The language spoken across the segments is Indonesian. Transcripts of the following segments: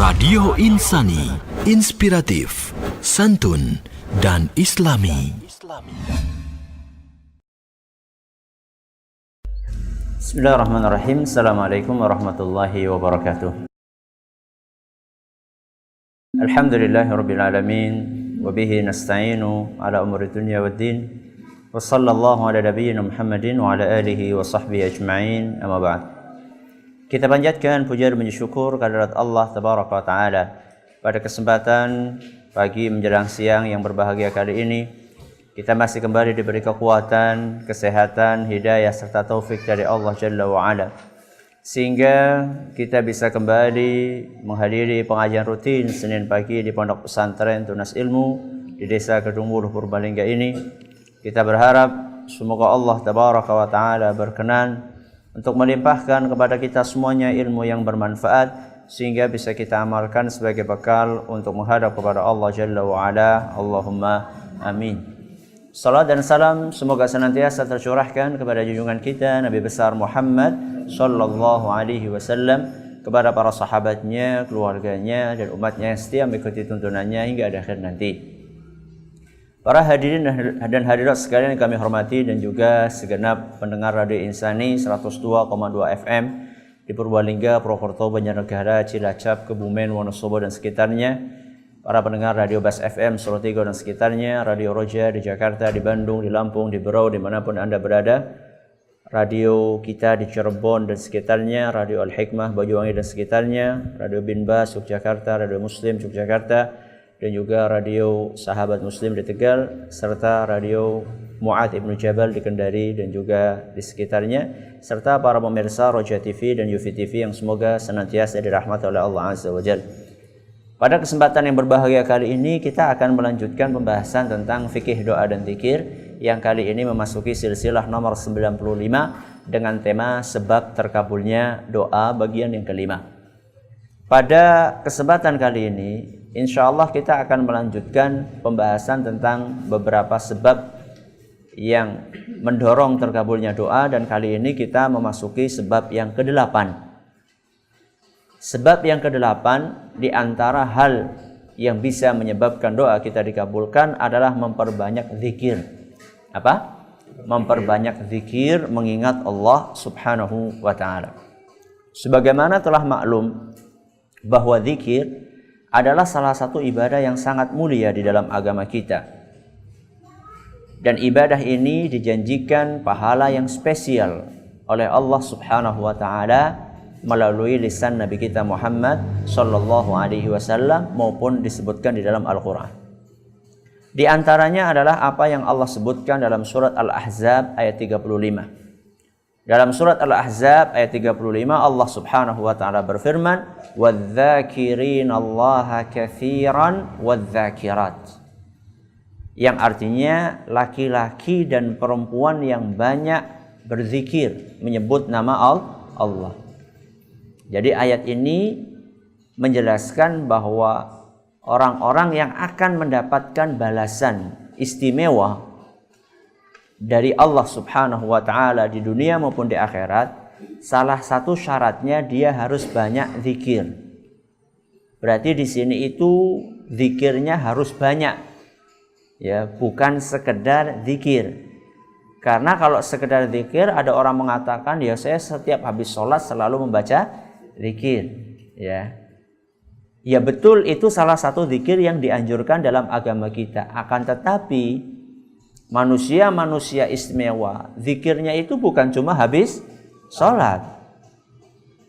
Radio Insani, inspiratif, santun, dan islami. Bismillahirrahmanirrahim. Assalamualaikum warahmatullahi wabarakatuh. Alhamdulillahirabbil alamin wa bihi nasta'inu ala umuri dunya waddin. Wa sallallahu ala nabiyyina Muhammadin wa ala alihi wa sahbihi ajma'in. Amma ba'd. Kita panjatkan puja dan syukur kehadirat Allah tabaraka wa taala. Pada kesempatan pagi menjelang siang yang berbahagia kali ini, kita masih kembali diberi kekuatan, kesehatan, hidayah serta taufik dari Allah Jalla wa Ala, sehingga kita bisa kembali menghadiri pengajian rutin Senin pagi di Pondok Pesantren Tunas Ilmu di Desa Kedung Wuluh Purbalingga ini. Kita berharap semoga Allah tabaraka wa taala berkenan untuk melimpahkan kepada kita semuanya ilmu yang bermanfaat, sehingga bisa kita amalkan sebagai bekal untuk menghadap kepada Allah Jalla wa Ala. Allahumma amin. Salat dan salam semoga senantiasa tercurahkan kepada junjungan kita Nabi besar Muhammad sallallahu alaihi wasallam, kepada para sahabatnya, keluarganya, dan umatnya yang setia mengikuti tuntunannya hingga akhir nanti. Para hadirin dan hadirat sekalian yang kami hormati, dan juga segenap pendengar Radio Insani 102,2 FM di Purbalingga, Purwokerto, Banjarnegara, Cilacap, Kebumen, Wonosobo dan sekitarnya. Para pendengar Radio Bas FM Solo Tigo dan sekitarnya, Radio Roja di Jakarta, di Bandung, di Lampung, di Berau, dimanapun Anda berada. Radio kita di Cirebon dan sekitarnya, Radio Al-Hikmah Banyuwangi dan sekitarnya, Radio Binbas Yogyakarta, Radio Muslim Yogyakarta, dan juga Radio Sahabat Muslim di Tegal, serta Radio Mu'adz Ibnu Jabal di Kendari dan juga di sekitarnya, serta para pemirsa Roja TV dan Yufi TV yang semoga senantiasa dirahmati oleh Allah Azza wa Jalla. Pada kesempatan yang berbahagia kali ini, kita akan melanjutkan pembahasan tentang fikih doa dan zikir, yang kali ini memasuki silsilah nomor 95 dengan tema sebab terkabulnya doa bagian yang kelima. Pada kesempatan kali ini, insya Allah kita akan melanjutkan pembahasan tentang beberapa sebab yang mendorong terkabulnya doa, dan kali ini kita memasuki sebab yang ke-8. Sebab yang ke-8 di antara hal yang bisa menyebabkan doa kita dikabulkan adalah memperbanyak zikir. Apa? Memperbanyak zikir, mengingat Allah Subhanahu wa taala. Sebagaimana telah maklum bahwa zikir adalah salah satu ibadah yang sangat mulia di dalam agama kita. Dan ibadah ini dijanjikan pahala yang spesial oleh Allah Subhanahu wa taala melalui lisan Nabi kita Muhammad sallallahu alaihi wasallam, maupun disebutkan di dalam Al-Qur'an. Di antaranya adalah apa yang Allah sebutkan dalam surat Al-Ahzab ayat 35. Dalam surat Al-Ahzab ayat 35, Allah Subhanahu wa taala berfirman, "Wadz-dzakirinallaha katsiran wadz-dzakirat." Yang artinya laki-laki dan perempuan yang banyak berzikir, menyebut nama Allah. Jadi ayat ini menjelaskan bahwa orang-orang yang akan mendapatkan balasan istimewa dari Allah Subhanahu wa taala di dunia maupun di akhirat, salah satu syaratnya dia harus banyak zikir. Berarti di sini itu zikirnya harus banyak. Ya, bukan sekedar zikir. Karena kalau sekedar zikir, ada orang mengatakan, ya saya setiap habis sholat selalu membaca zikir. Ya betul, itu salah satu zikir yang dianjurkan dalam agama kita. Akan tetapi manusia istimewa, zikirnya itu bukan cuma habis sholat.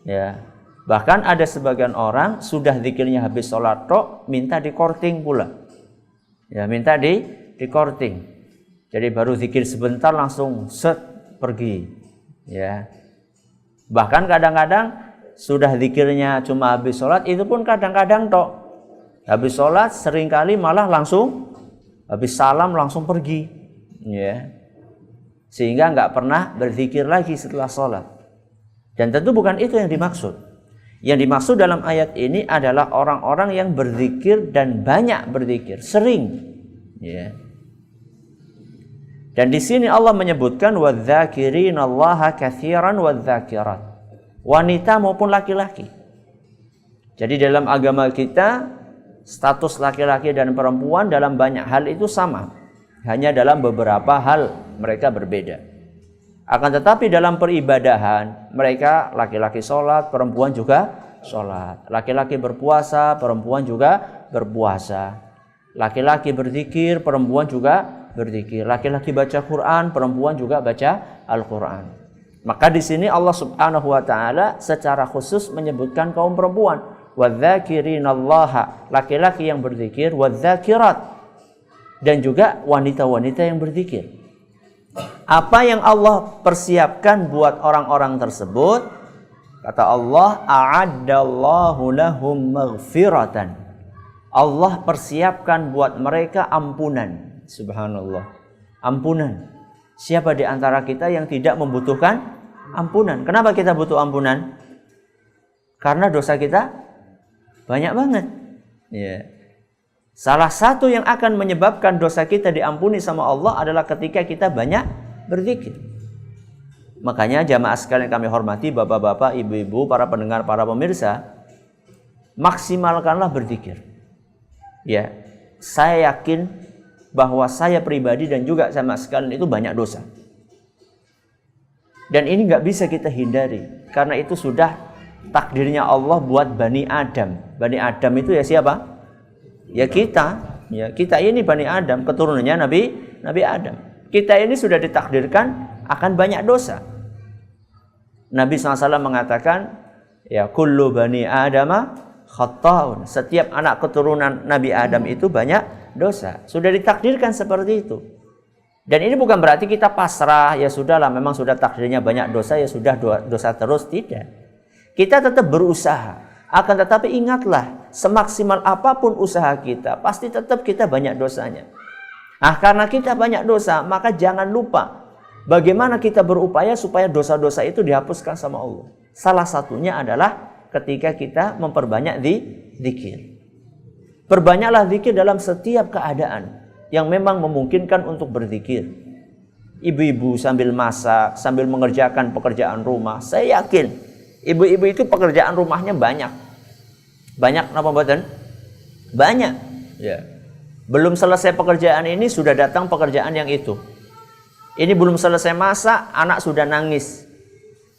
Ya, bahkan ada sebagian orang sudah zikirnya habis sholat tok, minta dikorting pula. Ya, minta dikorting. Jadi baru zikir sebentar langsung set pergi. Ya, bahkan kadang-kadang sudah zikirnya cuma habis sholat, itu pun kadang-kadang tok. Habis sholat seringkali malah langsung habis salam langsung pergi. Ya, sehingga nggak pernah berzikir lagi setelah sholat. Dan tentu bukan itu yang dimaksud. Yang dimaksud dalam ayat ini adalah orang-orang yang berzikir dan banyak berzikir, sering. Ya. Dan di sini Allah menyebutkan wadz-dzakirinallaha katsiran wadz-dzakirat. Wanita maupun laki-laki. Jadi dalam agama kita, status laki-laki dan perempuan dalam banyak hal itu sama. Hanya dalam beberapa hal mereka berbeda. Akan tetapi dalam peribadahan, mereka laki-laki sholat, perempuan juga sholat. Laki-laki berpuasa, perempuan juga berpuasa. Laki-laki berzikir, perempuan juga berzikir. Laki-laki baca Quran, perempuan juga baca Al-Quran. Maka di sini Allah Subhanahu wa taala secara khusus menyebutkan kaum perempuan. Wadzakirin-allaha, laki-laki yang berzikir, wadzakirat, dan juga wanita-wanita yang berzikir. Apa yang Allah persiapkan buat orang-orang tersebut? Kata Allah, a'addallahu lahum maghfiratan. Allah persiapkan buat mereka ampunan. Subhanallah. Ampunan. Siapa di antara kita yang tidak membutuhkan ampunan? Kenapa kita butuh ampunan? Karena dosa kita banyak banget. Ya. Salah satu yang akan menyebabkan dosa kita diampuni sama Allah adalah ketika kita banyak berzikir. Makanya jamaah sekalian kami hormati, bapak-bapak, ibu-ibu, para pendengar, para pemirsa, maksimalkanlah berzikir. Ya, saya yakin bahwa saya pribadi dan juga jamaah sekalian itu banyak dosa. Dan ini nggak bisa kita hindari, karena itu sudah takdirnya Allah buat Bani Adam. Bani Adam itu ya siapa? Ya kita. Ya, kita ini Bani Adam, keturunannya Nabi Adam. Kita ini sudah ditakdirkan akan banyak dosa. Nabi SAW mengatakan, ya kullu bani adama khata'un. Setiap anak keturunan Nabi Adam itu banyak dosa. Sudah ditakdirkan seperti itu. Dan ini bukan berarti kita pasrah, ya sudahlah memang sudah takdirnya banyak dosa, ya sudah dosa terus. Tidak. Kita tetap berusaha. Akan tetapi ingatlah, semaksimal apapun usaha kita, pasti tetap kita banyak dosanya. Nah, karena kita banyak dosa, maka jangan lupa bagaimana kita berupaya supaya dosa-dosa itu dihapuskan sama Allah. Salah satunya adalah ketika kita memperbanyak zikir. Perbanyaklah zikir dalam setiap keadaan yang memang memungkinkan untuk berzikir. Ibu-ibu sambil masak, sambil mengerjakan pekerjaan rumah. Saya yakin ibu-ibu itu pekerjaan rumahnya banyak. Banyak apa mboten? Banyak. Ya. Belum selesai pekerjaan ini sudah datang pekerjaan yang itu. Ini belum selesai masak, anak sudah nangis.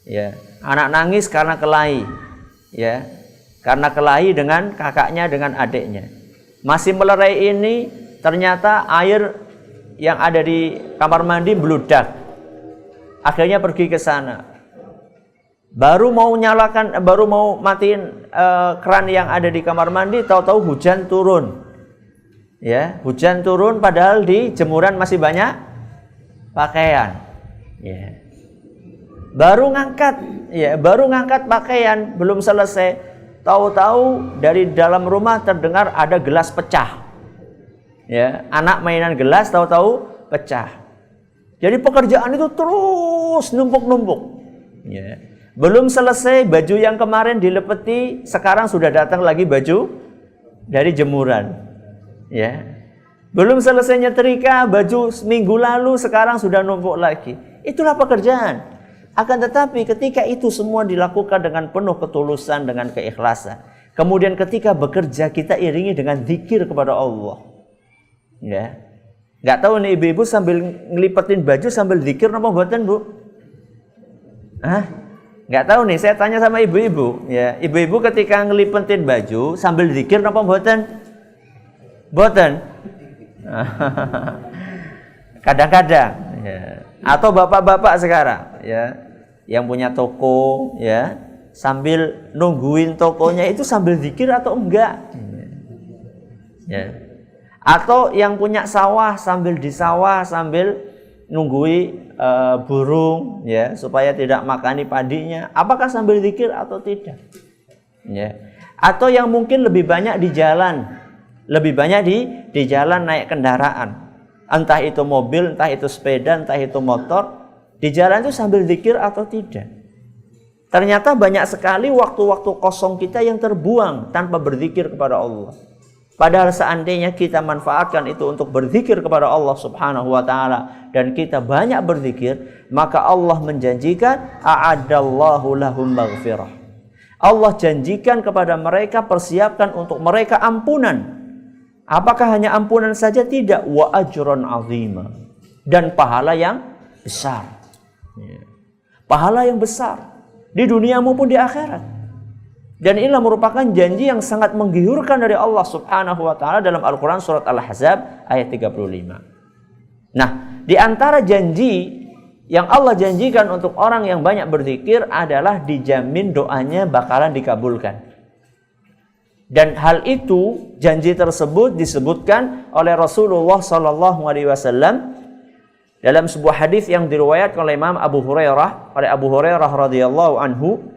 Ya, anak nangis karena kelahi. Ya, karena kelahi dengan kakaknya, dengan adiknya. Masih melerai ini, ternyata air yang ada di kamar mandi meludak. Akhirnya pergi ke sana. Baru mau matiin keran yang ada di kamar mandi, tahu-tahu hujan turun. Ya, hujan turun padahal di jemuran masih banyak pakaian. Ya. Baru ngangkat pakaian, belum selesai. Tahu-tahu dari dalam rumah terdengar ada gelas pecah. Ya, anak mainan gelas tahu-tahu pecah. Jadi pekerjaan itu terus numpuk-numpuk. Ya. Belum selesai baju yang kemarin dilepeti, sekarang sudah datang lagi baju dari jemuran. Ya. Belum selesai nyetrika, baju seminggu lalu sekarang sudah numpuk lagi. Itulah pekerjaan. Akan tetapi ketika itu semua dilakukan dengan penuh ketulusan, dengan keikhlasan. Kemudian ketika bekerja kita iringi dengan zikir kepada Allah. Ya. Nggak tahu nih ibu-ibu sambil ngelipetin baju sambil zikir apa mboten, Bu? Hah? Nggak tahu nih, saya tanya sama ibu-ibu. Ya, ibu-ibu ketika ngelipetin baju sambil zikir apa mboten? Mboten. Kadang-kadang. Ya. Atau bapak-bapak sekarang, ya, yang punya toko, ya, sambil nungguin tokonya itu sambil zikir atau enggak? Ya. Atau yang punya sawah sambil di sawah sambil nunggui burung, ya, supaya tidak makani padinya. Apakah sambil zikir atau tidak? Ya. Atau yang mungkin lebih banyak di jalan, lebih banyak di jalan naik kendaraan. Entah itu mobil, entah itu sepeda, entah itu motor, di jalan itu sambil zikir atau tidak. Ternyata banyak sekali waktu-waktu kosong kita yang terbuang tanpa berzikir kepada Allah. Padahal seandainya kita manfaatkan itu untuk berzikir kepada Allah Subhanahu wa taala dan kita banyak berzikir, maka Allah menjanjikan a'addallahu lahum maghfirah. Allah janjikan kepada mereka, persiapkan untuk mereka ampunan. Apakah hanya ampunan saja? Tidak. Wa ajron azima. Dan pahala yang besar. Pahala yang besar. Di dunia maupun di akhirat. Dan inilah merupakan janji yang sangat menggiurkan dari Allah subhanahu wa ta'ala dalam Al-Quran surat Al-Ahzab ayat 35. Nah, di antara janji yang Allah janjikan untuk orang yang banyak berzikir adalah dijamin doanya bakalan dikabulkan. Dan hal itu, janji tersebut disebutkan oleh Rasulullah sallallahu alaihi wasallam dalam sebuah hadis yang diriwayatkan oleh Imam Abu Hurairah, oleh Abu Hurairah radhiyallahu anhu,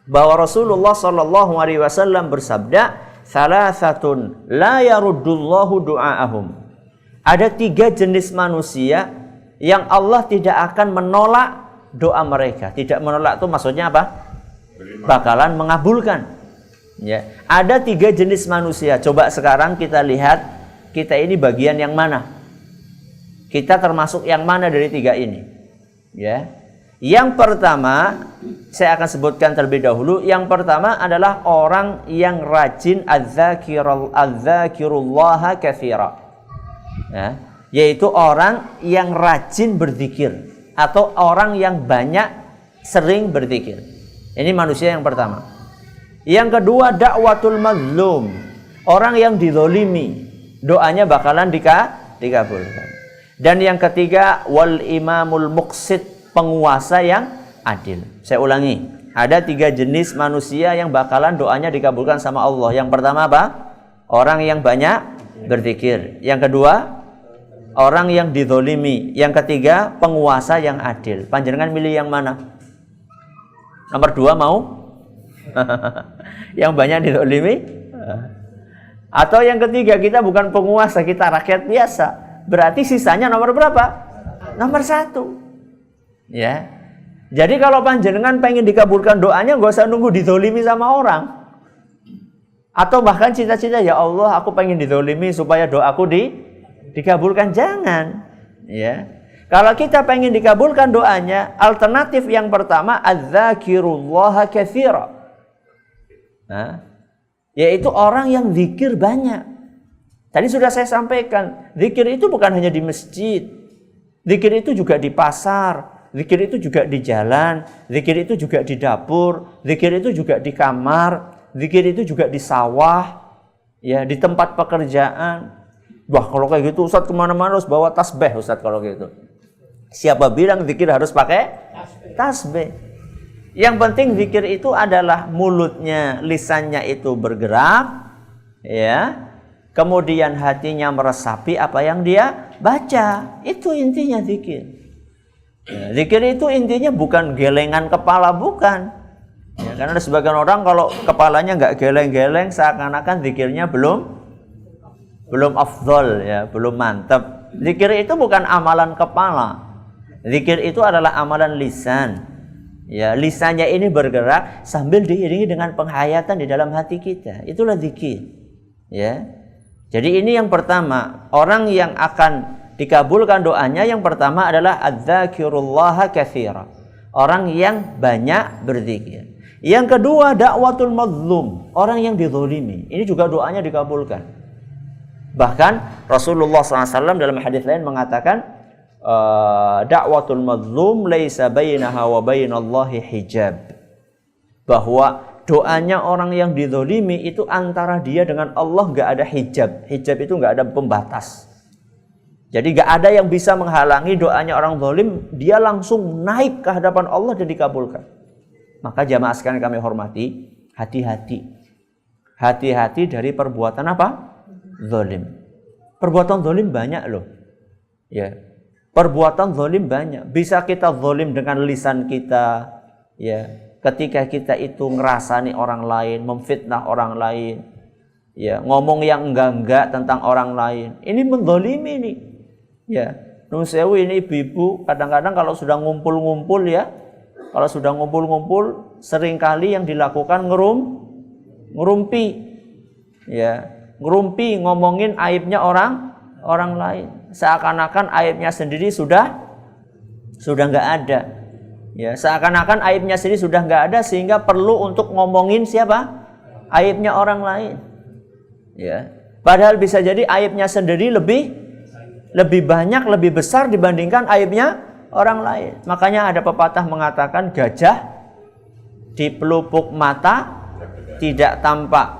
bahwa Rasulullah sallallahu alaihi wasallam bersabda, "Salasatun la yaruddullahu du'aahum." Ada 3 jenis manusia yang Allah tidak akan menolak doa mereka. Tidak menolak itu maksudnya apa? Bakalan mengabulkan. Ya, ada 3 jenis manusia. Coba sekarang kita lihat, kita ini bagian yang mana? Kita termasuk yang mana dari 3 ini? Ya. Yang pertama, saya akan sebutkan terlebih dahulu. Yang pertama adalah orang yang rajin adzakirullaha katsira. Ya, yaitu orang yang rajin berzikir atau orang yang banyak sering berzikir. Ini manusia yang pertama. Yang kedua, dakwatul mazlum, orang yang dizalimi, doanya bakalan dikabulkan. Dan yang ketiga, wal imamul muqsit, penguasa yang adil. Saya ulangi, ada 3 jenis manusia yang bakalan doanya dikabulkan sama Allah. Yang pertama apa? Orang yang banyak berzikir. Yang kedua, orang yang dizalimi. Yang ketiga, penguasa yang adil. Panjenengan milih yang mana? Nomor 2 mau? Yang banyak dizalimi? Atau yang ketiga, kita bukan penguasa, kita rakyat biasa. Berarti sisanya nomor berapa? Nomor 1. Ya. Jadi kalau panjenengan pengen dikabulkan doanya, gak usah nunggu dizalimi sama orang. Atau bahkan cita-cita, ya Allah, aku pengen dizalimi supaya doaku dikabulkan. Jangan. Ya. Kalau kita pengen dikabulkan doanya, alternatif yang pertama, adzakirullaha katsira. Nah, yaitu orang yang zikir banyak. Tadi sudah saya sampaikan, zikir itu bukan hanya di masjid. Zikir itu juga di pasar, zikir itu juga di jalan, zikir itu juga di dapur, zikir itu juga di kamar, zikir itu juga di sawah, ya, di tempat pekerjaan. Wah, kalau kayak gitu Ustaz kemana-mana harus bawa tasbih Ustaz kalau gitu. Siapa bilang zikir harus pakai tasbih? Yang penting zikir itu adalah mulutnya, lisannya itu bergerak, ya. Kemudian hatinya meresapi apa yang dia baca. Itu intinya zikir. Ya, zikir itu intinya bukan gelengan kepala, bukan. Ya, karena ada sebagian orang kalau kepalanya nggak geleng-geleng, seakan-akan zikirnya belum afdol, ya, belum mantap. Zikir itu bukan amalan kepala. Zikir itu adalah amalan lisan. Ya, lisannya ini bergerak sambil diiringi dengan penghayatan di dalam hati kita. Itulah zikir. Ya. Jadi ini yang pertama, orang yang akan dikabulkan doanya yang pertama adalah adzakirullaha katsira. Orang yang banyak berzikir. Yang kedua, dakwatul mazlum, orang yang dizalimi. Ini juga doanya dikabulkan. Bahkan Rasulullah SAW dalam hadis lain mengatakan, dakwatul mazlum laisa bainaha wa bainallahi hijab, bahwa doanya orang yang dizalimi itu antara dia dengan Allah nggak ada hijab. Hijab itu nggak ada pembatas. Jadi nggak ada yang bisa menghalangi doanya orang zalim, dia langsung naik ke hadapan Allah dan dikabulkan. Maka jamaah sekalian kami hormati, hati-hati. Hati-hati dari perbuatan apa? Zalim. Perbuatan zalim banyak loh. Ya. Perbuatan zalim banyak. Bisa kita zalim dengan lisan kita, ya. Ketika kita itu ngerasani orang lain, memfitnah orang lain, ya, ngomong yang enggak tentang orang lain. Ini menzalimi nih. Ya. Nun sewu ini ibu-ibu kadang-kadang kalau sudah ngumpul-ngumpul, ya. Kalau sudah ngumpul-ngumpul, seringkali yang dilakukan ngerumpi. Ya. Ngerumpi, ngomongin aibnya orang lain. Seakan-akan aibnya sendiri sudah enggak ada. Ya, seakan-akan aibnya sendiri sudah nggak ada sehingga perlu untuk ngomongin siapa? Aibnya orang lain. Ya. Padahal bisa jadi aibnya sendiri lebih banyak, lebih besar dibandingkan aibnya orang lain. Makanya ada pepatah mengatakan gajah di pelupuk mata tidak tampak,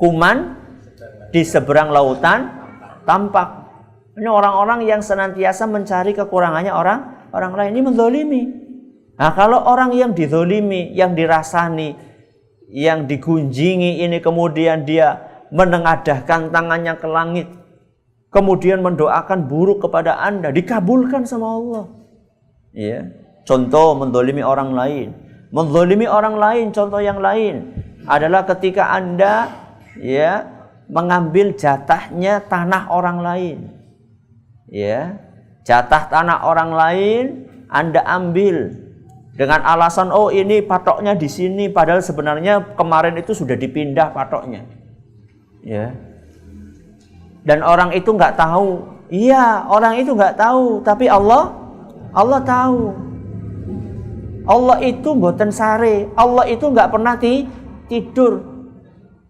kuman di seberang lautan tampak. Ini orang-orang yang senantiasa mencari kekurangannya orang lain, ini menzalimi. Nah, kalau orang yang dizalimi, yang dirasani, yang digunjingi ini kemudian dia menengadahkan tangannya ke langit, kemudian mendoakan buruk kepada Anda, dikabulkan sama Allah. Ya. Contoh menzalimi orang lain. Menzalimi orang lain, contoh yang lain adalah ketika Anda ya mengambil jatahnya tanah orang lain. Ya. Jatah tanah orang lain Anda ambil dengan alasan oh ini patoknya di sini, padahal sebenarnya kemarin itu sudah dipindah patoknya. Ya. Dan orang itu nggak tahu. Iya, orang itu nggak tahu, tapi Allah tahu. Allah itu mboten sare. Allah itu nggak pernah tidur.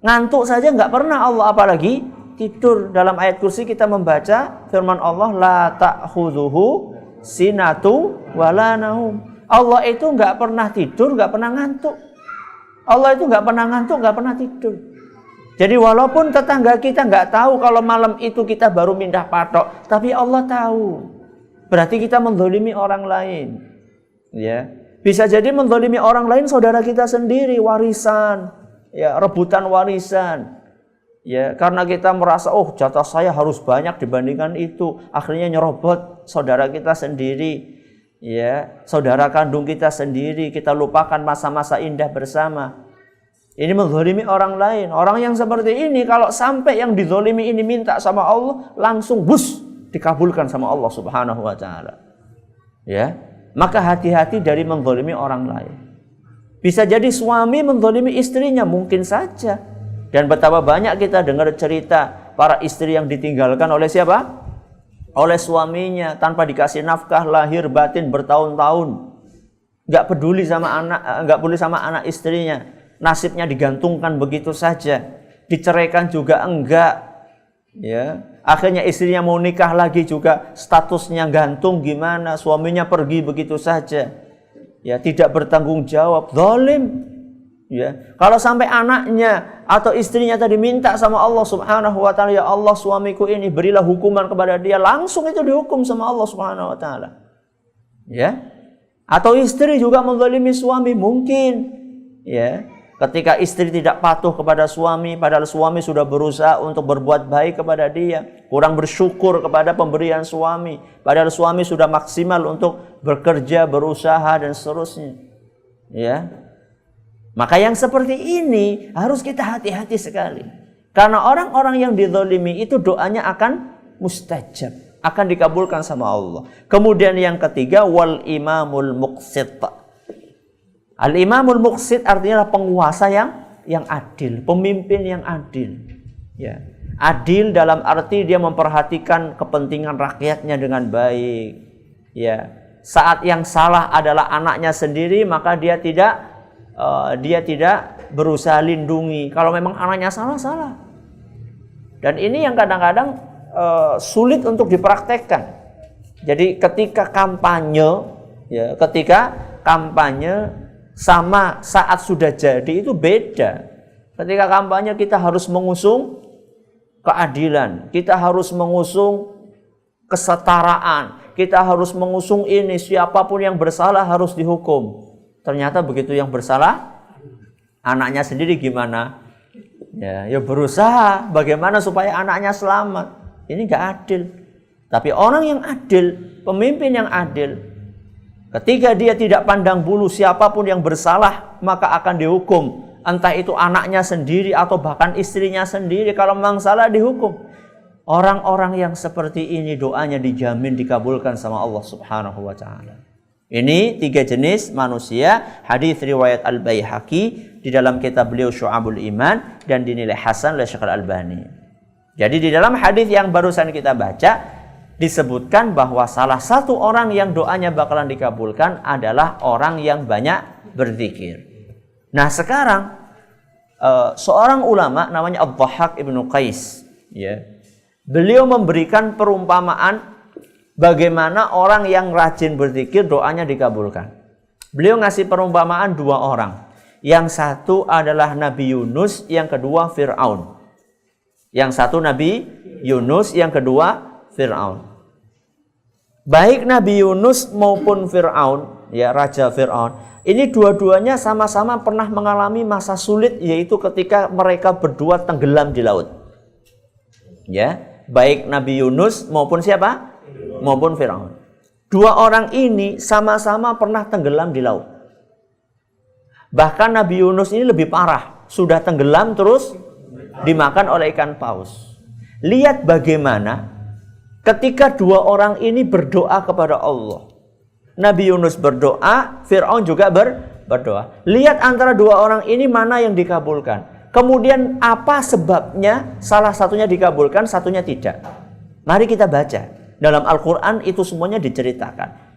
Ngantuk saja nggak pernah Allah, apalagi tidur. Dalam ayat kursi kita membaca firman Allah, la ta'khudhuhu sinatu wala naum. Allah itu nggak pernah tidur, nggak pernah ngantuk. Allah itu nggak pernah ngantuk, nggak pernah tidur. Jadi walaupun tetangga kita nggak tahu kalau malam itu kita baru pindah patok, tapi Allah tahu. Berarti kita menzalimi orang lain. Ya, bisa jadi menzalimi orang lain saudara kita sendiri, warisan, ya rebutan warisan. Ya, karena kita merasa oh jatah saya harus banyak dibandingkan itu, akhirnya nyerobot saudara kita sendiri. Ya, saudara kandung kita sendiri, kita lupakan masa-masa indah bersama. Ini menzalimi orang lain. Orang yang seperti ini kalau sampai yang dizalimi ini minta sama Allah, langsung bus dikabulkan sama Allah Subhanahu wa taala. Ya, maka hati-hati dari menzalimi orang lain. Bisa jadi suami menzalimi istrinya, mungkin saja. Dan betapa banyak kita dengar cerita para istri yang ditinggalkan oleh siapa? Oleh suaminya tanpa dikasih nafkah, lahir batin bertahun-tahun, nggak peduli sama anak istrinya, nasibnya digantungkan begitu saja, diceraikan juga enggak, ya akhirnya istrinya mau nikah lagi juga statusnya gantung gimana, suaminya pergi begitu saja, ya tidak bertanggung jawab, zalim. Ya, kalau sampai anaknya atau istrinya tadi minta sama Allah Subhanahu wa taala, ya Allah suamiku ini berilah hukuman kepada dia, langsung itu dihukum sama Allah Subhanahu wa taala. Ya. Atau istri juga menzalimi suami mungkin. Ya. Ketika istri tidak patuh kepada suami padahal suami sudah berusaha untuk berbuat baik kepada dia, kurang bersyukur kepada pemberian suami, padahal suami sudah maksimal untuk bekerja, berusaha dan seterusnya. Ya. Maka yang seperti ini harus kita hati-hati sekali. Karena orang-orang yang dizalimi itu doanya akan mustajab, akan dikabulkan sama Allah. Kemudian yang ketiga, wal imamul muqsit. Al imamul muqsit artinya penguasa yang adil, pemimpin yang adil. Ya. Adil dalam arti dia memperhatikan kepentingan rakyatnya dengan baik. Ya. Saat yang salah adalah anaknya sendiri, maka dia tidak berusaha lindungi. Kalau memang anaknya salah. Dan ini yang kadang-kadang sulit untuk dipraktekkan. Jadi ketika kampanye sama saat sudah jadi itu beda. Ketika kampanye kita harus mengusung keadilan, kita harus mengusung kesetaraan, kita harus mengusung ini, siapapun yang bersalah harus dihukum. Ternyata begitu yang bersalah, anaknya sendiri gimana? Ya berusaha bagaimana supaya anaknya selamat. Ini nggak adil. Tapi orang yang adil, pemimpin yang adil, ketika dia tidak pandang bulu siapapun yang bersalah, maka akan dihukum. Entah itu anaknya sendiri atau bahkan istrinya sendiri. Kalau memang salah dihukum. Orang-orang yang seperti ini doanya dijamin dikabulkan sama Allah Subhanahu wa taala. Ini 3 jenis manusia. Hadis riwayat Al-Baihaqi di dalam kitab beliau Syu'abul Iman dan dinilai hasan oleh Syekh Al-Albani. Jadi di dalam hadis yang barusan kita baca disebutkan bahwa salah satu orang yang doanya bakalan dikabulkan adalah orang yang banyak berzikir. Nah sekarang seorang ulama namanya Ad-Dhahhak Ibnu Qais, ya, beliau memberikan perumpamaan bagaimana orang yang rajin berzikir doanya dikabulkan. Beliau ngasih perumpamaan dua orang. Yang satu adalah Nabi Yunus, yang kedua Fir'aun. Yang satu Nabi Yunus, yang kedua Fir'aun. Baik Nabi Yunus maupun Fir'aun, ya Raja Fir'aun, ini dua-duanya sama-sama pernah mengalami masa sulit, yaitu ketika mereka berdua tenggelam di laut. Ya, baik Nabi Yunus maupun siapa? Maupun Fir'aun. Dua orang ini sama-sama pernah tenggelam di laut. Bahkan Nabi Yunus ini lebih parah, sudah tenggelam terus dimakan oleh ikan paus. Lihat bagaimana ketika dua orang ini berdoa kepada Allah. Nabi Yunus berdoa, Fir'aun juga berdoa. Lihat antara dua orang ini mana yang dikabulkan. Kemudian apa sebabnya salah satunya dikabulkan, satunya tidak. Mari kita baca. Dalam Al-Quran itu semuanya diceritakan.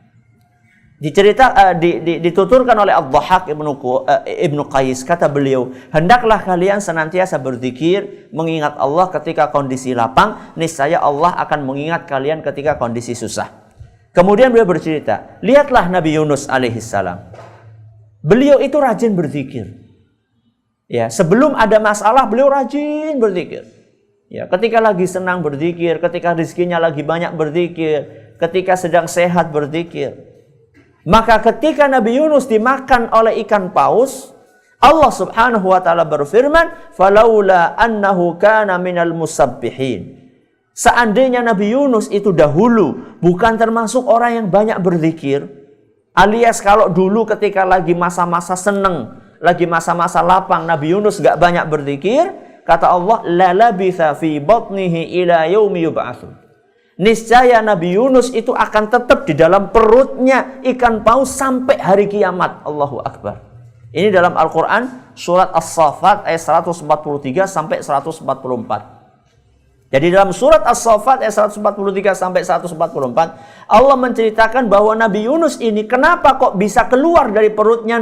Dituturkan oleh Ad-Dhahhak Ibnu Qais, kata beliau, hendaklah kalian senantiasa berzikir, mengingat Allah ketika kondisi lapang, niscaya Allah akan mengingat kalian ketika kondisi susah. Kemudian beliau bercerita, lihatlah Nabi Yunus alaihissalam. Beliau itu rajin berzikir. Ya, sebelum ada masalah beliau rajin berzikir. Ya, ketika lagi senang berzikir, ketika rezekinya lagi banyak berzikir, ketika sedang sehat berzikir. Maka ketika Nabi Yunus dimakan oleh ikan paus, Allah Subhanahu wa taala berfirman, "Falaula annahu kana minal musabbihin." Seandainya Nabi Yunus itu dahulu bukan termasuk orang yang banyak berzikir, alias kalau dulu ketika lagi masa-masa seneng, lagi masa-masa lapang, Nabi Yunus gak banyak berzikir, kata Allah, "La labitha fi batnihi ila yaumi yub'atsun." Niscaya Nabi Yunus itu akan tetap di dalam perutnya ikan paus sampai hari kiamat. Allahu Akbar. Ini dalam Al-Quran surat As-Saffat ayat 143 sampai 144. Jadi dalam surat As-Saffat ayat 143 sampai 144, Allah menceritakan bahwa Nabi Yunus ini kenapa kok bisa keluar dari perutnya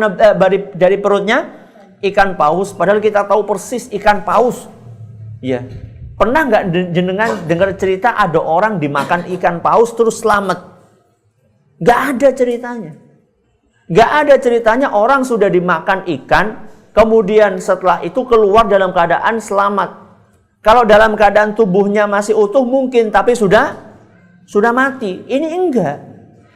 ikan paus, padahal kita tahu persis ikan paus. Ya. Pernah nggak jenengan dengar cerita ada orang dimakan ikan paus terus selamat? Nggak ada ceritanya. Nggak ada ceritanya orang sudah dimakan ikan, kemudian setelah itu keluar dalam keadaan selamat. Kalau dalam keadaan tubuhnya masih utuh mungkin, tapi sudah mati. Ini enggak.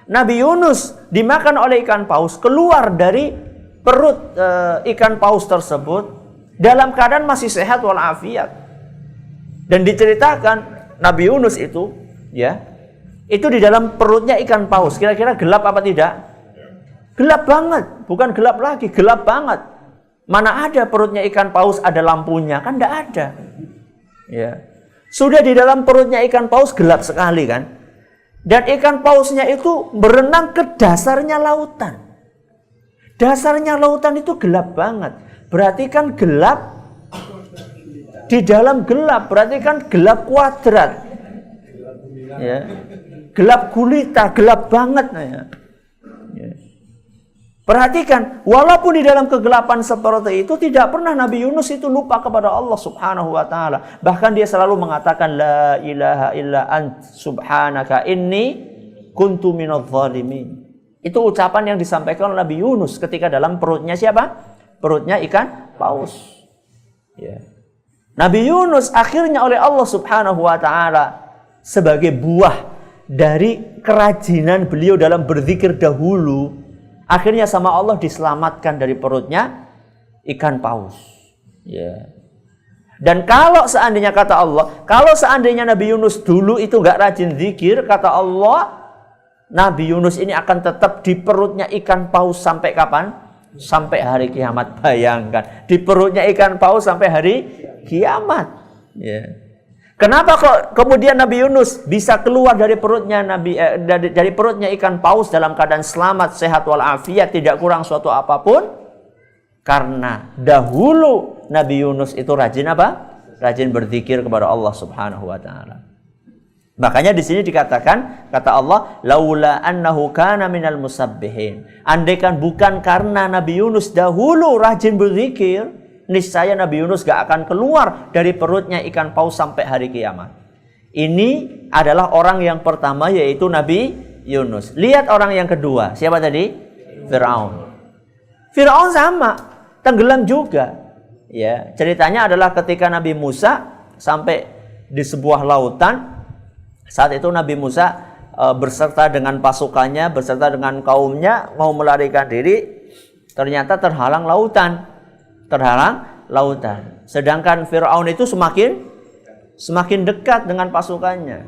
Nabi Yunus dimakan oleh ikan paus, keluar dari perut ikan paus tersebut dalam keadaan masih sehat walafiat. Dan diceritakan Nabi Yunus itu, ya, itu di dalam perutnya ikan paus. Kira-kira gelap apa tidak? Gelap banget, bukan gelap lagi, gelap banget. Mana ada perutnya ikan paus ada lampunya, kan tidak ada. Ya, sudah di dalam perutnya ikan paus gelap sekali kan. Dan ikan pausnya itu berenang ke dasarnya lautan. Dasarnya lautan itu gelap banget. Berarti kan gelap. Di dalam gelap, berarti kan gelap kuadrat. Ya. Gelap gulita, gelap banget. Ya. Perhatikan, walaupun di dalam kegelapan seperti itu, tidak pernah Nabi Yunus itu lupa kepada Allah Subhanahu wa ta'ala. Bahkan dia selalu mengatakan, La ilaha illa ant subhanaka inni kuntu minadh dhalimin. Itu ucapan yang disampaikan oleh Nabi Yunus ketika dalam perutnya siapa? Perutnya ikan paus. Ya. Nabi Yunus akhirnya oleh Allah Subhanahu wa ta'ala sebagai buah dari kerajinan beliau dalam berzikir dahulu, akhirnya sama Allah diselamatkan dari perutnya ikan paus. Ya. Dan kalau seandainya kata Allah, kalau seandainya Nabi Yunus dulu itu nggak rajin zikir, kata Allah, Nabi Yunus ini akan tetap di perutnya ikan paus sampai kapan? Sampai hari kiamat. Bayangkan, di perutnya ikan paus sampai hari kiamat. Ya. Kenapa kok kemudian Nabi Yunus bisa keluar dari perutnya dari perutnya ikan paus dalam keadaan selamat, sehat walafiat, tidak kurang suatu apapun? Karena dahulu Nabi Yunus itu rajin apa? Rajin berzikir kepada Allah Subhanahu wa ta'ala. Makanya di sini dikatakan, kata Allah, laula annahu kana minal musabbihin. Andaikan bukan karena Nabi Yunus dahulu rajin berzikir, niscaya Nabi Yunus gak akan keluar dari perutnya ikan paus sampai hari kiamat. Ini adalah orang yang pertama, yaitu Nabi Yunus. Lihat orang yang kedua, siapa tadi? Fir'aun. Fir'aun sama, tenggelam juga. Ya, ceritanya adalah ketika Nabi Musa sampai di sebuah lautan. Saat itu Nabi Musa berserta dengan pasukannya, berserta dengan kaumnya mau melarikan diri, ternyata terhalang lautan. Sedangkan Fir'aun itu semakin dekat dengan pasukannya.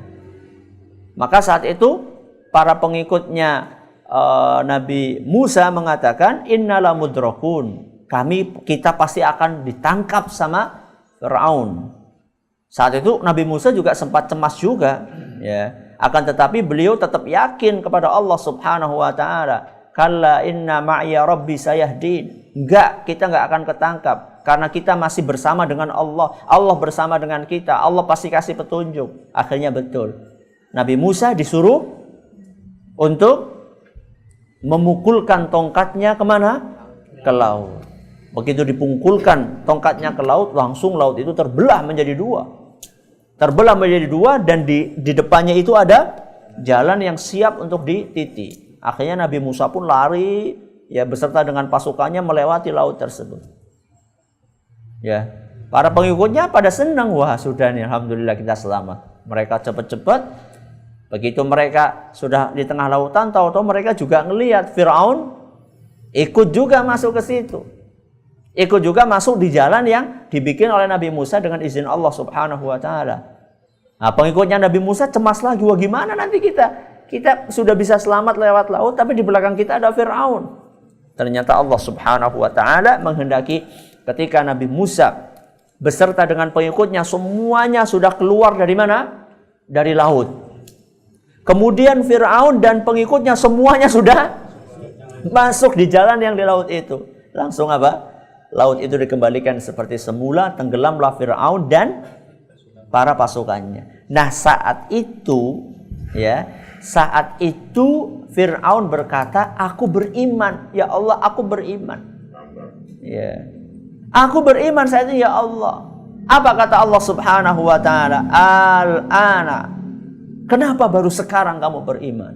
Maka saat itu para pengikutnya Nabi Musa mengatakan, innala mudrakun, kita pasti akan ditangkap sama Fir'aun. Saat itu Nabi Musa juga sempat cemas juga, ya. Akan tetapi beliau tetap yakin kepada Allah Subhanahu wa taala. Kalla inna ma'iya rabbi sayahdin. Kita enggak akan ketangkap karena kita masih bersama dengan Allah. Allah bersama dengan kita. Allah pasti kasih petunjuk. Akhirnya betul. Nabi Musa disuruh untuk memukulkan tongkatnya kemana? Ke laut. Begitu dipungkulkan tongkatnya ke laut, langsung laut itu terbelah menjadi dua. Dan di depannya itu ada jalan yang siap untuk dititi. Akhirnya Nabi Musa pun lari, ya, beserta dengan pasukannya melewati laut tersebut. Ya, para pengikutnya pada senang, wah sudah nih, alhamdulillah kita selamat. Mereka cepat-cepat. Begitu mereka sudah di tengah lautan, tahu-tahu mereka juga ngelihat Fir'aun ikut juga masuk ke situ. Ikut juga masuk di jalan yang dibikin oleh Nabi Musa dengan izin Allah Subhanahu wa taala. Nah, pengikutnya Nabi Musa cemas lagi, wah gimana nanti kita sudah bisa selamat lewat laut, tapi di belakang kita ada Fir'aun. Ternyata Allah Subhanahu wa taala menghendaki ketika Nabi Musa beserta dengan pengikutnya semuanya sudah keluar dari mana? Dari laut. Kemudian Fir'aun dan pengikutnya semuanya sudah masuk di jalan yang di laut itu. Langsung apa? Laut itu dikembalikan seperti semula, tenggelamlah Fir'aun dan para pasukannya. Nah, saat itu Fir'aun berkata, aku beriman, ya Allah, aku beriman. Ya. Aku beriman saat itu, ya Allah. Apa kata Allah Subhanahu wa taala? Al-ana. Kenapa baru sekarang kamu beriman?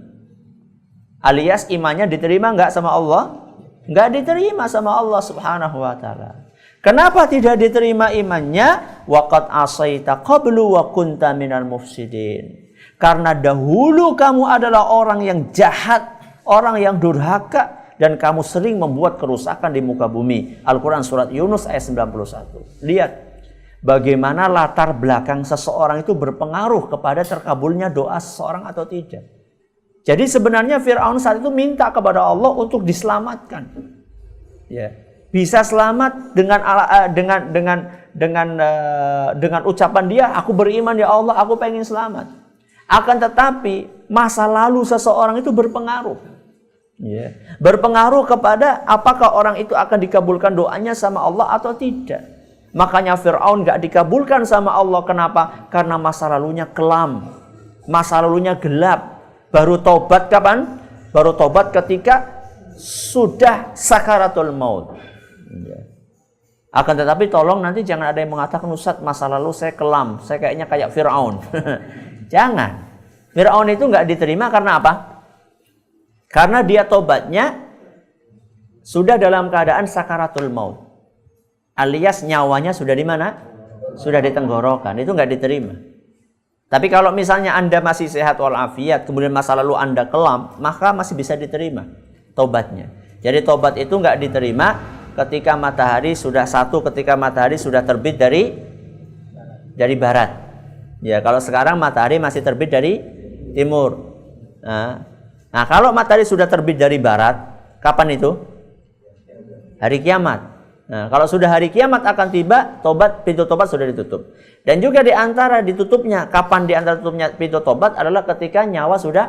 Alias imannya diterima enggak sama Allah? Enggak diterima sama Allah Subhanahu wa taala. Kenapa tidak diterima imannya? Waqad asaita qablu wa kunta minal mufsidin. Karena dahulu kamu adalah orang yang jahat, orang yang durhaka, dan kamu sering membuat kerusakan di muka bumi. Al-Quran surat Yunus ayat 91. Lihat bagaimana latar belakang seseorang itu berpengaruh kepada terkabulnya doa seseorang atau tidak. Jadi sebenarnya Fir'aun saat itu minta kepada Allah untuk diselamatkan. Ya, bisa selamat dengan ucapan dia, aku beriman ya Allah, aku pengen selamat. Akan tetapi masa lalu seseorang itu berpengaruh. Ya, berpengaruh kepada apakah orang itu akan dikabulkan doanya sama Allah atau tidak. Makanya Fir'aun gak dikabulkan sama Allah. Kenapa? Karena masa lalunya kelam, masa lalunya gelap. Baru tobat kapan? Baru tobat ketika sudah sakaratul maut. Akan tetapi tolong nanti jangan ada yang mengatakan, Ustaz, masa lalu saya kelam, saya kayaknya kayak Fir'aun. Jangan. Fir'aun itu nggak diterima karena apa? Karena dia tobatnya sudah dalam keadaan sakaratul maut. Alias nyawanya sudah di mana? Sudah di tenggorokan. Itu nggak diterima. Tapi kalau misalnya Anda masih sehat walafiat, kemudian masa lalu Anda kelam, maka masih bisa diterima tobatnya. Jadi tobat itu nggak diterima ketika matahari sudah terbit dari barat. Ya, kalau sekarang matahari masih terbit dari timur. Nah, kalau matahari sudah terbit dari barat, kapan itu? Hari kiamat. Nah, kalau sudah hari kiamat akan tiba, pintu tobat sudah ditutup. Dan juga di antara ditutupnya, kapan di antara tutupnya pintu tobat adalah ketika nyawa sudah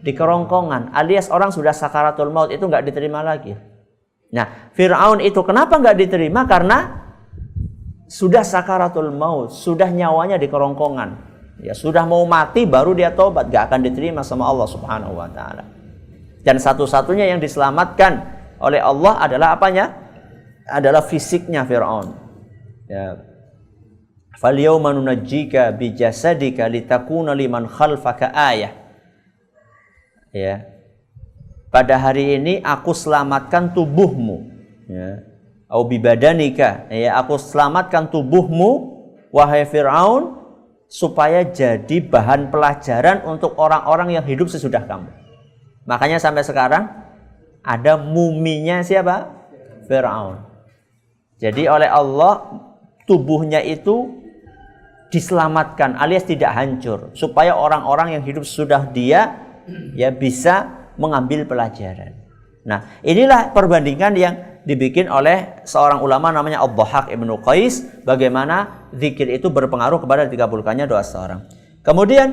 di kerongkongan, alias orang sudah sakaratul maut, itu nggak diterima lagi. Nah, Fir'aun itu kenapa nggak diterima? Karena sudah sakaratul maut, sudah nyawanya di kerongkongan. Ya, sudah mau mati baru dia tobat, gak akan diterima sama Allah Subhanahu wa taala. Dan satu-satunya yang diselamatkan oleh Allah adalah apanya? Adalah fisiknya Fir'aun. Ya. Falyawma nunajjika bijasadika litakuna liman khalfaka ayah. Ya. Pada hari ini aku selamatkan tubuhmu. Ya. Au bibadanika. Ya, aku selamatkan tubuhmu wahai Fir'aun supaya jadi bahan pelajaran untuk orang-orang yang hidup sesudah kamu. Makanya sampai sekarang ada muminya siapa? Fir'aun. Jadi oleh Allah tubuhnya itu diselamatkan alias tidak hancur supaya orang-orang yang hidup sesudah dia ya bisa mengambil pelajaran. Nah, inilah perbandingan yang dibikin oleh seorang ulama namanya Ad-Dhahhak Ibnu Qais, bagaimana zikir itu berpengaruh kepada dikabulkannya doa seseorang. Kemudian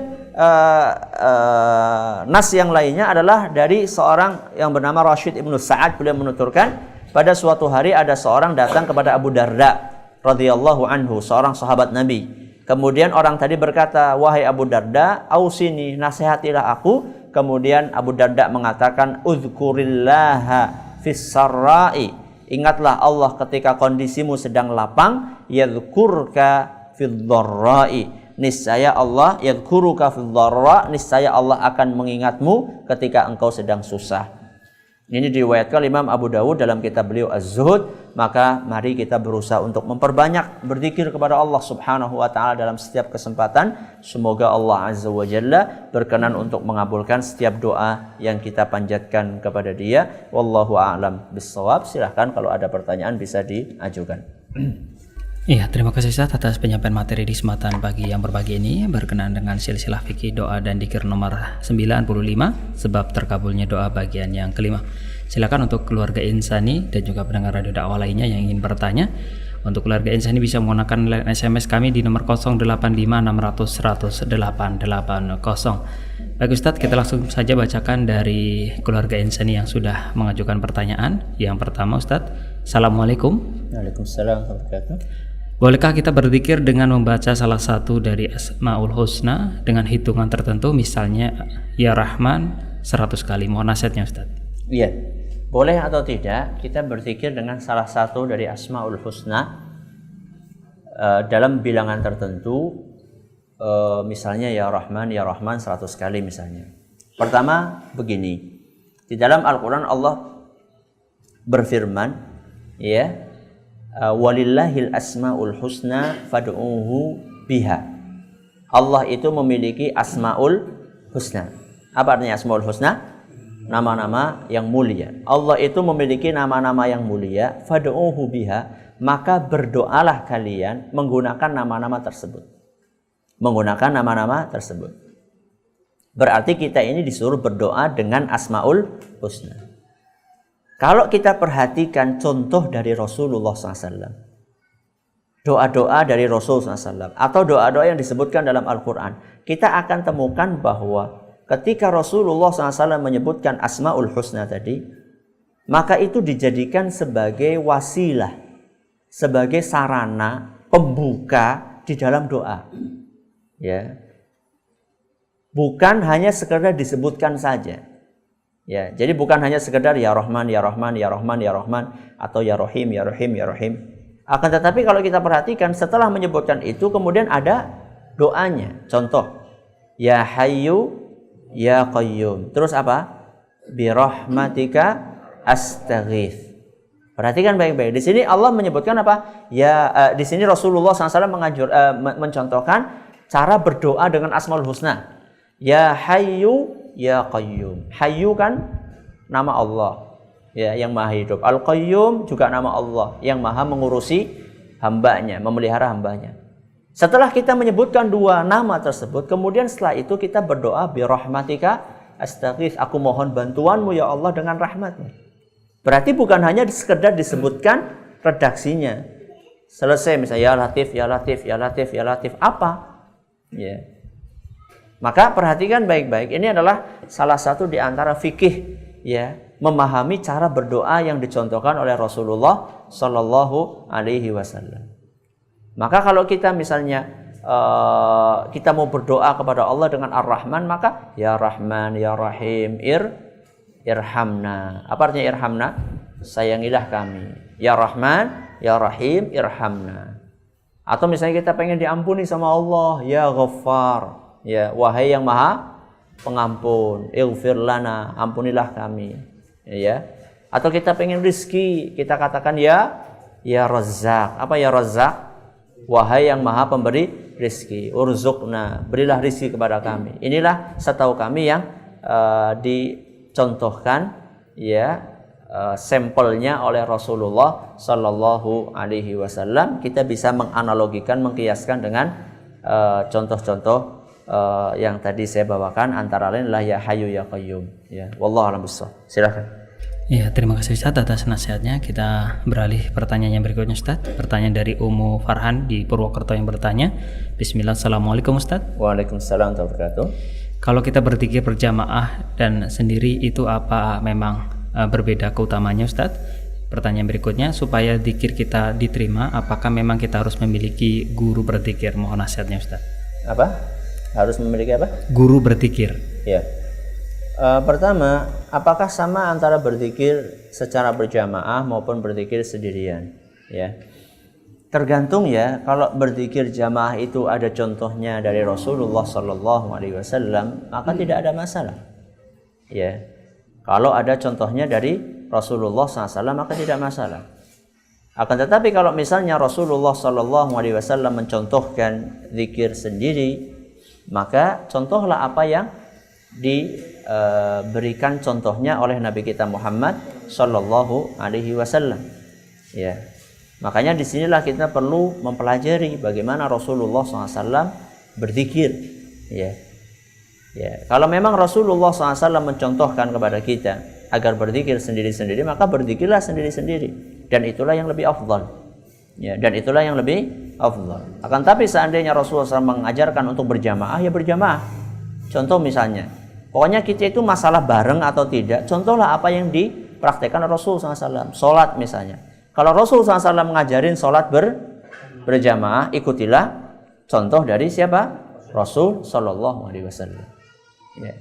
nas yang lainnya adalah dari seorang yang bernama Rashid Ibnu Sa'ad. Beliau menuturkan pada suatu hari ada seorang datang kepada Abu Darda radhiyallahu anhu, seorang sahabat Nabi. Kemudian orang tadi berkata, wahai Abu Darda, ausini, nasihatilah aku. Kemudian Abu Darda mengatakan, uzkurillaha fis sarra'i, ingatlah Allah ketika kondisimu sedang lapang, yadhkurka fid dharra'i, niscaya Allah yadhkuruka fid dharra, niscaya Allah akan mengingatmu ketika engkau sedang susah. Ini diriwayatkan Imam Abu Dawud dalam kitab beliau Az-Zuhud. Maka mari kita berusaha untuk memperbanyak berzikir kepada Allah Subhanahu wa taala dalam setiap kesempatan. Semoga Allah Azza wa Jalla berkenan untuk mengabulkan setiap doa yang kita panjatkan kepada Dia. Wallahu a'lam bissawab. Silahkan kalau ada pertanyaan bisa diajukan. Iya, terima kasih Ustaz atas penyampaian materi di kesempatan pagi yang berbagi ini berkenaan dengan silsilah fikih doa dan dzikir nomor 95 sebab terkabulnya doa bagian yang kelima. Silakan untuk keluarga Insani dan juga pendengar radio dakwah lainnya yang ingin bertanya. Untuk keluarga Insani bisa menggunakan line SMS kami di nomor 085600108880. Baik Ustaz, kita langsung saja bacakan dari keluarga Insani yang sudah mengajukan pertanyaan. Yang pertama Ustaz, Assalamualaikum. Waalaikumsalam warahmatullahi wabarakatuh. Bolehkah kita berzikir dengan membaca salah satu dari Asmaul Husna dengan hitungan tertentu, misalnya Ya Rahman 100 kali? Mohon nasihatnya Ustaz. Iya, boleh atau tidak kita berzikir dengan salah satu dari Asmaul Husna dalam bilangan tertentu, misalnya Ya Rahman 100 kali misalnya. Pertama begini, di dalam Al-Quran Allah berfirman, ya, walillahil asmaul husna fad'uhu biha. Allah itu memiliki asmaul husna. Apa artinya asmaul husna? Nama-nama yang mulia. Allah itu memiliki nama-nama yang mulia. Fad'uhu biha, maka berdoalah kalian menggunakan nama-nama tersebut. Menggunakan nama-nama tersebut. Berarti kita ini disuruh berdoa dengan asmaul husna. Kalau kita perhatikan contoh dari Rasulullah SAW, doa-doa dari Rasulullah SAW, atau doa-doa yang disebutkan dalam Al-Quran, kita akan temukan bahwa ketika Rasulullah SAW menyebutkan Asma'ul Husna tadi, maka itu dijadikan sebagai wasilah, sebagai sarana pembuka di dalam doa. Ya. Bukan hanya sekedar disebutkan saja. Ya, jadi bukan hanya sekedar Ya Rahman, Ya Rahman, Ya Rahman, Ya Rahman, atau Ya Rahim, Ya Rahim, Ya Rahim. Akan tetapi kalau kita perhatikan setelah menyebutkan itu kemudian ada doanya. Contoh, Ya Hayyu, Ya Qayyum. Terus apa? Bi rahmatika astaghith. Perhatikan baik-baik. Di sini Allah menyebutkan apa? Ya, di sini Rasulullah SAW mencontohkan cara berdoa dengan Asmaul Husna. Ya Hayyu, Ya Qayyum. Hayyu kan nama Allah, ya, yang maha hidup. Al-Qayyum juga nama Allah yang maha mengurusi hambanya, memelihara hambanya. Setelah kita menyebutkan dua nama tersebut, kemudian setelah itu kita berdoa bi rahmatika astaghith, aku mohon bantuanmu ya Allah dengan rahmatmu. Berarti bukan hanya sekedar disebutkan redaksinya. Selesai misalnya Ya Latif, Ya Latif, Ya Latif, Ya Latif. Apa? Ya. Maka perhatikan baik-baik, ini adalah salah satu di antara fikih, ya, memahami cara berdoa yang dicontohkan oleh Rasulullah Sallallahu Alaihi Wasallam. Maka kalau kita misalnya kita mau berdoa kepada Allah dengan Ar-Rahman, maka ya Rahman, ya Rahim, irhamna. Apa artinya irhamna? Sayangilah kami. Ya Rahman, ya Rahim, irhamna. Atau misalnya kita pengen diampuni sama Allah, ya Ghaffar, ya wahai yang maha pengampun, ighfir lana, ampunilah kami, ya. Atau kita pengen rizki, kita katakan ya Razzaq. Apa ya Razzaq? Wahai yang maha pemberi rizki, urzuqna, berilah rizki kepada kami. Inilah setahu kami yang dicontohkan, ya, sampelnya oleh Rasulullah Sallallahu Alaihi Wasallam. Kita bisa menganalogikan, mengkiaskan dengan contoh-contoh yang tadi saya bawakan, antara lain lah ya Hayyu ya Qayyum. Ya, wallahu a'lam bishawab. Silakan. Ya, terima kasih Ustaz atas nasihatnya. Kita beralih pertanyaan yang berikutnya Ustaz. Pertanyaan dari Ummu Farhan di Purwokerto yang bertanya. Bismillah, assalamualaikum Ustaz. Waalaikumsalam warahmatullahi wabarakatuh. Kalau kita berzikir berjamaah dan sendiri itu apa memang berbeda keutamanya Ustaz? Pertanyaan berikutnya, supaya zikir kita diterima, apakah memang kita harus memiliki guru berzikir? Mohon nasihatnya Ustaz. Apa? Harus memiliki apa? Guru berzikir. Ya. Pertama, apakah sama antara berzikir secara berjamaah maupun berzikir sendirian? Ya, tergantung ya. Kalau berzikir jamaah itu ada contohnya dari Rasulullah Sallallahu Alaihi Wasallam, maka tidak ada masalah. Ya, kalau ada contohnya dari Rasulullah SAW, maka tidak masalah. Akan tetapi kalau misalnya Rasulullah Sallallahu Alaihi Wasallam mencontohkan zikir sendiri, maka contohlah apa yang diberikan contohnya oleh Nabi kita Muhammad Sallallahu Alaihi Wasallam. Ya, makanya disinilah kita perlu mempelajari bagaimana Rasulullah SAW berzikir. Ya, kalau memang Rasulullah SAW mencontohkan kepada kita agar berzikir sendiri-sendiri, maka berzikirlah sendiri-sendiri, dan itulah yang lebih afdal. Ya, dan itulah yang lebih afdal. Akan tapi seandainya Rasulullah SAW mengajarkan untuk berjamaah, ya berjamaah. Contoh misalnya, pokoknya kita itu masalah bareng atau tidak, contohlah apa yang dipraktekkan Rasulullah SAW. Sholat misalnya, kalau Rasulullah SAW mengajarin sholat berjamaah, ikutilah contoh dari siapa? Rasul Sallallahu Alaihi Wasallam. Ya.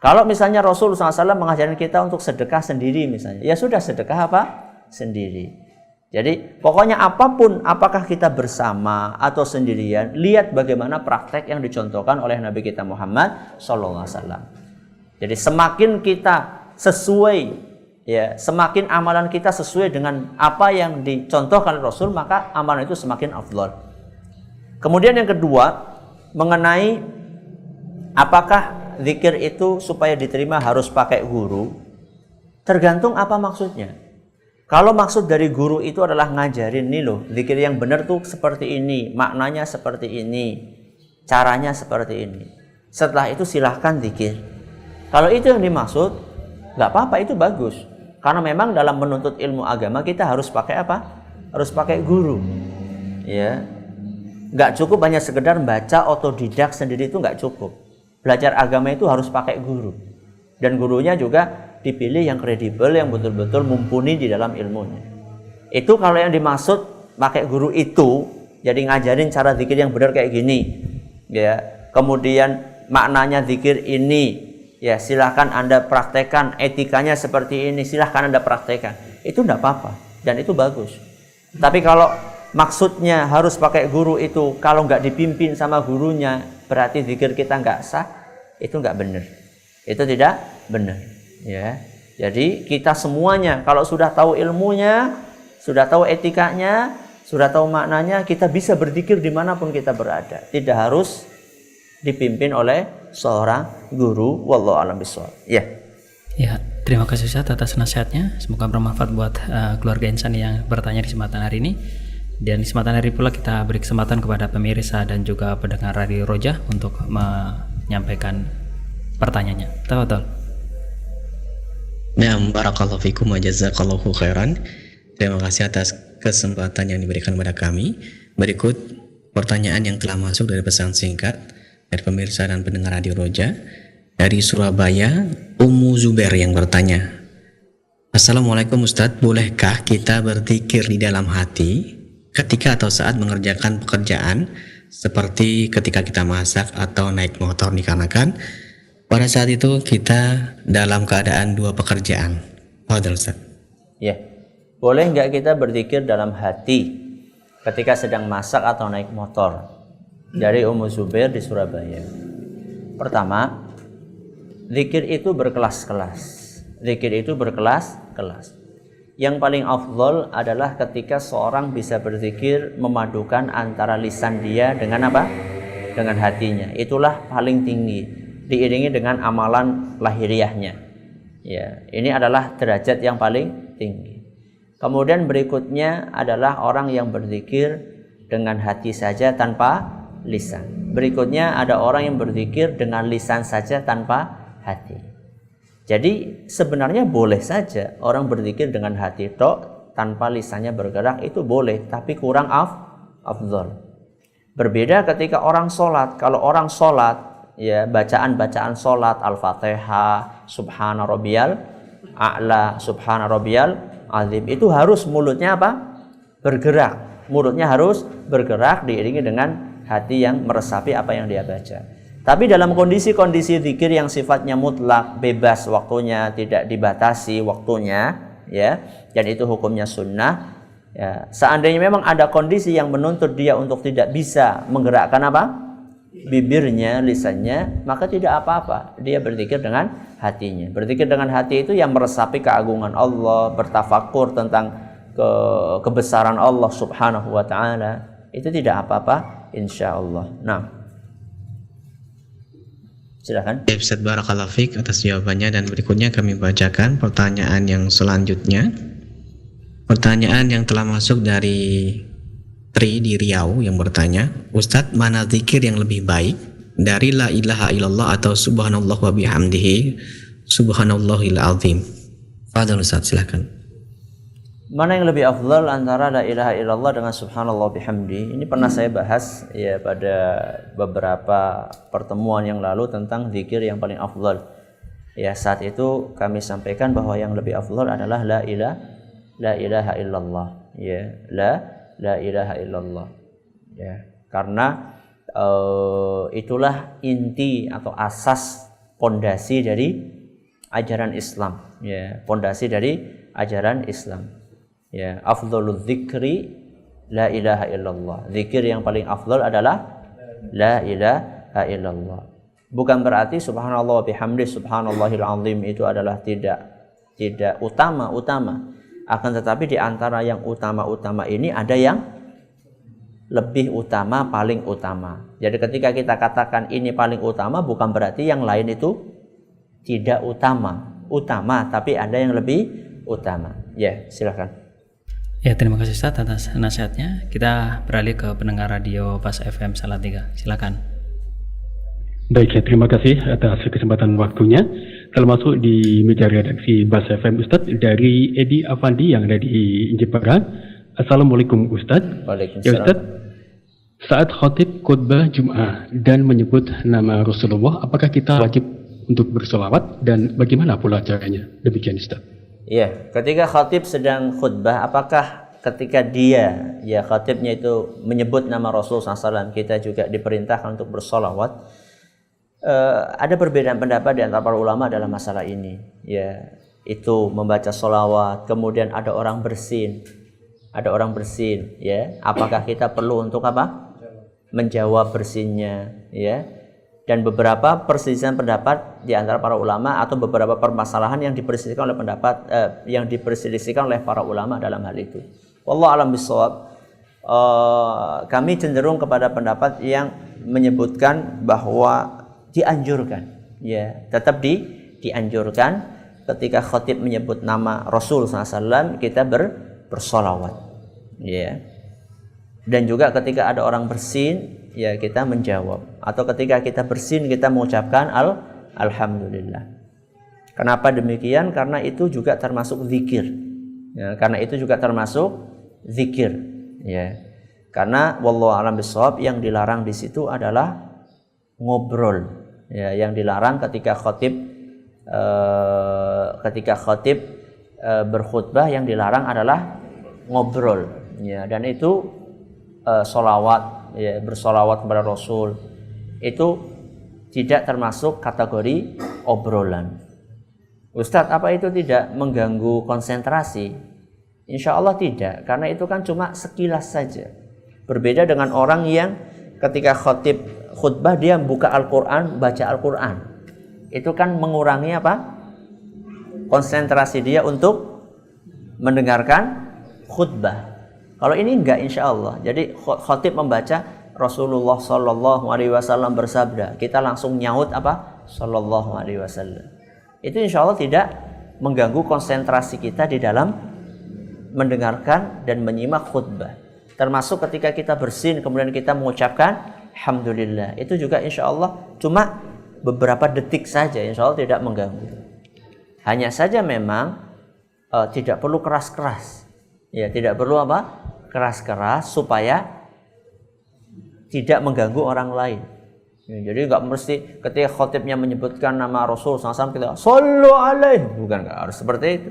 Kalau misalnya Rasulullah SAW mengajarin kita untuk sedekah sendiri misalnya, ya sudah, sedekah apa? Sendiri. Jadi pokoknya apapun, apakah kita bersama atau sendirian, lihat bagaimana praktek yang dicontohkan oleh Nabi kita Muhammad SAW. Jadi semakin kita sesuai, ya, semakin amalan kita sesuai dengan apa yang dicontohkan Rasul, maka amalan itu semakin afdal. Kemudian yang kedua, mengenai apakah zikir itu supaya diterima harus pakai guru, tergantung apa maksudnya. Kalau maksud dari guru itu adalah ngajarin, nih loh, zikir yang benar tuh seperti ini, maknanya seperti ini, caranya seperti ini. Setelah itu silahkan zikir. Kalau itu yang dimaksud, nggak apa-apa, itu bagus. Karena memang dalam menuntut ilmu agama kita harus pakai apa? Harus pakai guru. Ya, nggak cukup hanya sekedar baca otodidak sendiri, itu nggak cukup. Belajar agama itu harus pakai guru. Dan gurunya juga dipilih yang kredibel, yang betul-betul mumpuni di dalam ilmunya. Itu kalau yang dimaksud pakai guru itu, jadi ngajarin cara zikir yang benar kayak gini, ya. Kemudian maknanya zikir ini, ya silahkan Anda praktekkan, etikanya seperti ini, silahkan Anda praktekkan. Itu tidak apa-apa dan itu bagus. Tapi kalau maksudnya harus pakai guru itu, kalau nggak dipimpin sama gurunya, berarti zikir kita nggak sah, itu nggak benar. Itu tidak benar. Ya, jadi kita semuanya kalau sudah tahu ilmunya, sudah tahu etikanya, sudah tahu maknanya, kita bisa berzikir dimanapun kita berada. Tidak harus dipimpin oleh seorang guru. Wallahu a'lam bishawab. Ya. Ya, terima kasih Ustaz atas nasihatnya. Semoga bermanfaat buat keluarga insan yang bertanya di kesempatan hari ini. Dan di kesempatan hari pula kita beri kesempatan kepada pemirsa dan juga pendengar Radio Roja untuk menyampaikan pertanyaannya. Tafadhol. Nah, barakallahu fikum wa jazakallahu khairan. Terima kasih atas kesempatan yang diberikan kepada kami. Berikut pertanyaan yang telah masuk dari pesan singkat dari pemirsa dan pendengar Radio Roja. Dari Surabaya, Ummu Zubair yang bertanya, Assalamualaikum Ustadz, bolehkah kita berzikir di dalam hati ketika atau saat mengerjakan pekerjaan seperti ketika kita masak atau naik motor, dikarenakan pada saat itu kita dalam keadaan dua pekerjaan. Fadhil Ustaz. Ya, boleh nggak kita berzikir dalam hati ketika sedang masak atau naik motor? Dari Ummu Zubair di Surabaya. Pertama, zikir itu berkelas-kelas. Zikir itu berkelas-kelas. Yang paling afdol adalah ketika seorang bisa berzikir memadukan antara lisan dia dengan apa? Dengan hatinya. Itulah paling tinggi. Diiringi dengan amalan lahiriahnya. Ya, ini adalah derajat yang paling tinggi. Kemudian berikutnya adalah orang yang berzikir dengan hati saja tanpa lisan. Berikutnya ada orang yang berzikir dengan lisan saja tanpa hati. Jadi sebenarnya boleh saja orang berzikir dengan hati tok tanpa lisannya bergerak, itu boleh, tapi kurang afdhal. Berbeda ketika orang sholat. Kalau orang sholat, ya bacaan-bacaan sholat, Al-Fatihah, Subhana Rabbiyal A'la, Subhana Rabbiyal Azim, itu harus mulutnya apa? Bergerak. Mulutnya harus bergerak diiringi dengan hati yang meresapi apa yang dia baca. Tapi dalam kondisi-kondisi zikir yang sifatnya mutlak, bebas waktunya, tidak dibatasi waktunya, ya, dan itu hukumnya sunnah. Ya, seandainya memang ada kondisi yang menuntut dia untuk tidak bisa menggerakkan apa? Bibirnya, lisannya, maka tidak apa-apa. Dia berzikir dengan hatinya. Berzikir dengan hati itu yang meresapi keagungan Allah, bertafakur tentang kebesaran Allah Subhanahu wa taala. Itu tidak apa-apa, insyaallah. Nah, silakan. Ustaz, barakallahu fiik atas jawabannya, dan berikutnya kami bacakan pertanyaan yang selanjutnya. Pertanyaan yang telah masuk dari Tri di Riau yang bertanya, Ustaz, mana zikir yang lebih baik dari la ilaha illallah atau subhanallah wa bihamdihi subhanallahil azim? Fadhil Ustaz, silakan. Mana yang lebih afdal antara la ilaha illallah dengan subhanallah bihamdi? Ini pernah saya bahas ya pada beberapa pertemuan yang lalu tentang zikir yang paling afdal. Ya, saat itu kami sampaikan bahwa yang lebih afdal adalah la ilaha illallah. Ya, la ilaha illallah. Ya, karena itulah inti atau asas pondasi dari ajaran Islam. Ya, pondasi dari ajaran Islam. Ya, afdhalul dzikri la ilaha illallah. Zikir yang paling afdal adalah la ilaha illallah. Bukan berarti subhanallah wa bihamdi subhanallahil azim itu adalah tidak utama. Akan tetapi di antara yang utama ini ada yang lebih utama, paling utama. Jadi ketika kita katakan ini paling utama, bukan berarti yang lain itu tidak utama, tapi ada yang lebih utama. Ya, silakan. Ya, terima kasih Ustaz atas nasihatnya. Kita beralih ke pendengar radio Pas FM Salatiga. Silakan. Baik, ya, terima kasih atas kesempatan waktunya. Termasuk di meja redaksi Bas FM Ustaz dari Edi Afandi yang ada di Jepara. Assalamualaikum Ustaz. Waalaikumsalam. Ya Ustaz, saat khatib khutbah Jum'ah dan menyebut nama Rasulullah, apakah kita wajib untuk bersolawat dan bagaimana pula caranya? Demikian Ustaz. Iya, ketika khatib sedang khutbah, apakah ketika dia, ya khatibnya itu menyebut nama Rasul SAW, kita juga diperintahkan untuk bersolawat? Ada perbedaan pendapat di antara para ulama dalam masalah ini. Ya, itu membaca solawat, kemudian ada orang bersin, ya. Apakah kita perlu untuk apa? Menjawab bersinnya, ya. Dan beberapa perselisihan pendapat di antara para ulama atau beberapa permasalahan yang diperselisihkan oleh para ulama dalam hal itu. Wallahu a'lam bishawab. Kami cenderung kepada pendapat yang menyebutkan bahwa dianjurkan, ya, tetap dianjurkan ketika khatib menyebut nama Rasul SAW kita bersolawat, ya. Dan juga ketika ada orang bersin, ya kita menjawab. Atau ketika kita bersin kita mengucapkan alhamdulillah. Kenapa demikian? Karena itu juga termasuk zikir. Ya, Ya. Karena wallahu a'lam bishawab, yang dilarang di situ adalah ngobrol. Ya, yang dilarang ketika khatib berkhutbah, yang dilarang adalah ngobrol. Ya, dan itu solawat ya, bersolawat kepada Rasul, itu tidak termasuk kategori obrolan. Ustadz, apa itu tidak mengganggu konsentrasi? Insya Allah tidak, karena itu kan cuma sekilas saja. Berbeda dengan orang yang ketika khutbah dia buka Al-Quran, baca Al-Quran. Itu kan mengurangi apa? Konsentrasi dia untuk mendengarkan khutbah. Kalau ini enggak, insya Allah. Jadi khatib membaca Rasulullah Sallallahu Alaihi Wasallam bersabda, kita langsung nyaut apa? Sallallahu Alaihi Wasallam. Itu insya Allah tidak mengganggu konsentrasi kita di dalam mendengarkan dan menyimak khutbah. Termasuk ketika kita bersin kemudian kita mengucapkan Alhamdulillah. Itu juga insya Allah cuma beberapa detik saja, insya Allah tidak mengganggu. Hanya saja memang tidak perlu keras-keras. Ya, tidak perlu apa? Keras-keras supaya tidak mengganggu orang lain. Ya, jadi nggak mesti ketika khotibnya menyebutkan nama Rasul SAW kita sallu alaihi, bukan, nggak harus seperti itu.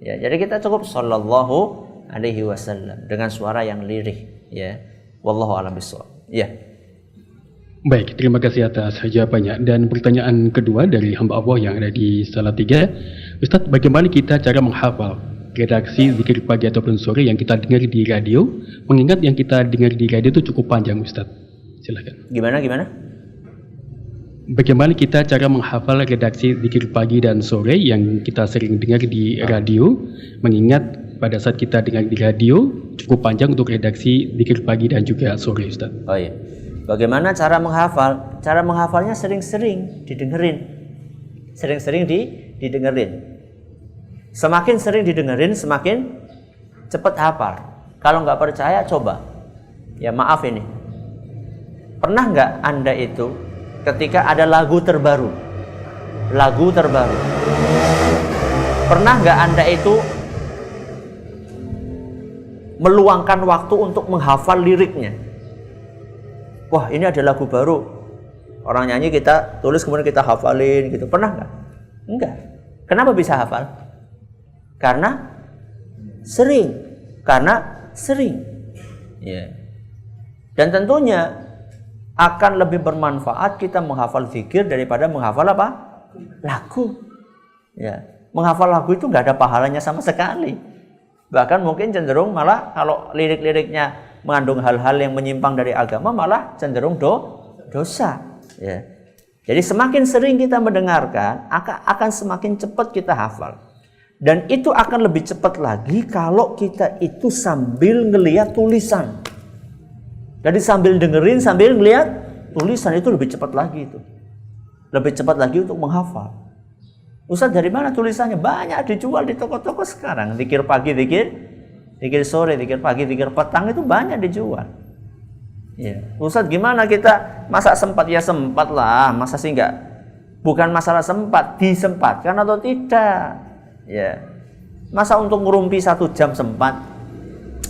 Ya, jadi kita cukup sallallahu alaihi wasallam dengan suara yang lirih. Ya, wallahu a'lam bishawab. Ya. Baik, terima kasih atas jawabannya. Dan pertanyaan kedua dari hamba Allah yang ada di Salatiga, Ustadz, bagaimana kita cara menghafal redaksi zikir pagi ataupun sore yang kita dengar di radio, mengingat yang kita dengar di radio itu cukup panjang, Ustadz? Silakan. Gimana? Bagaimana kita cara menghafal redaksi zikir pagi dan sore yang kita sering dengar di radio, mengingat pada saat kita dengar di radio cukup panjang untuk redaksi zikir pagi dan juga sore, Ustadz? Oh iya. Bagaimana cara menghafal? Cara menghafalnya sering-sering didengerin. Sering-sering didengerin. Semakin sering didengerin, semakin cepat hafal. Kalau nggak percaya, coba. Ya maaf ini. Pernah nggak Anda itu ketika ada lagu terbaru? Pernah nggak Anda itu meluangkan waktu untuk menghafal liriknya? Wah, ini ada lagu baru, orang nyanyi, kita tulis kemudian kita hafalin gitu. Pernah nggak? Enggak. Kenapa bisa hafal? Karena sering. Ya. Dan tentunya akan lebih bermanfaat kita menghafal zikir daripada menghafal apa? Lagu. Ya. Menghafal lagu itu nggak ada pahalanya sama sekali. Bahkan mungkin cenderung malah kalau lirik-liriknya mengandung hal-hal yang menyimpang dari agama malah cenderung dosa. Ya. Jadi semakin sering kita mendengarkan akan semakin cepat kita hafal. Dan itu akan lebih cepat lagi kalau kita itu sambil ngelihat tulisan. Jadi sambil dengerin, sambil ngelihat tulisan itu lebih cepat lagi itu. Lebih cepat lagi untuk menghafal. Ustaz, dari mana tulisannya? Banyak dijual di toko-toko sekarang. Zikir pagi, zikir sore, zikir pagi, zikir petang itu banyak dijual. Ya. Ustaz, gimana kita masa sempat? Ya sempat lah. Masa sih enggak? Bukan masalah sempat, disempatkan atau tidak. Ya. Masa untuk ngerumpi 1 jam sempat?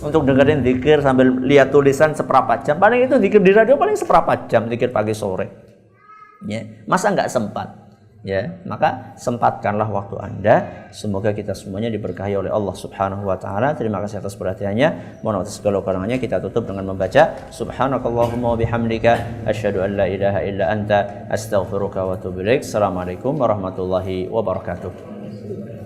Untuk dengerin zikir sambil lihat tulisan seperempat jam? Paling itu zikir di radio paling seperempat jam, zikir pagi sore. Ya. Masa enggak sempat? Ya, maka sempatkanlah waktu Anda. Semoga kita semuanya diberkahi oleh Allah Subhanahu wa taala. Terima kasih atas perhatiannya. Mohon atas segala kekurangannya. Kita tutup dengan membaca subhanakallahumma wa bihamdika asyhadu an la ilaha illa anta astaghfiruka wa atubu ilaik. Assalamualaikum warahmatullahi wabarakatuh.